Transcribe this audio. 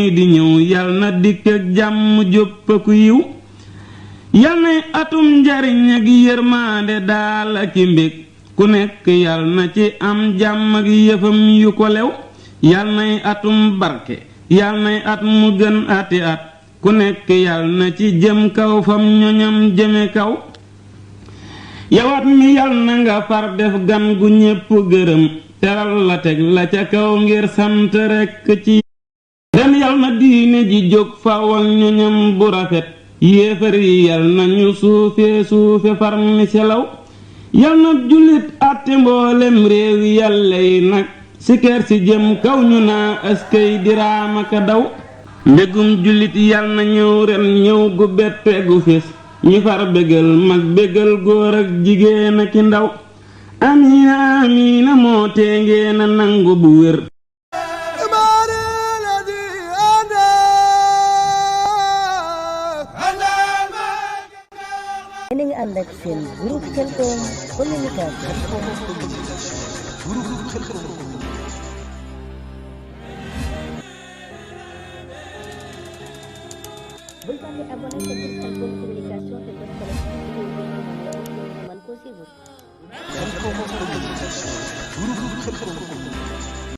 mii di ñëw yal na dikk ak jàmm jópp ku yiw yal nay atum njariñ ak yërmaande daal ak i mbég ku nekk yal na ci am jàmm ak yëfam yu ko lew yal nay atum barke yal nay at mu gën ati at ku nekk yal na ci jëm kaw fam ñoñam jëme kaw yawat mi yal na nga far def gan gu ñépp gërëm teral la teg la ca kaw ngir sant rekk ci ren yal na diine ji jóg faw ak ñoñam bu rafet yéefar yi yal na ñu suufe far mi selaw yal na jullit àtte mboolem réewi yàlla yi nag sikeer si jëm kaw ñu naa askay diraama ka daw mbégum jullit yal na ñëw ren ñëw gu bette gu fés ñu far bégal mag bégal góor ak jigéen ak ndaw amiina amiina moo tee ngeen a nangu bu wér Ini nga ànd ak seen groupe Khelcom communication. Bul fàtte abonné sa groupe Khelcom communication te bës cloche bi vidéo bi ñu mën ko suivre.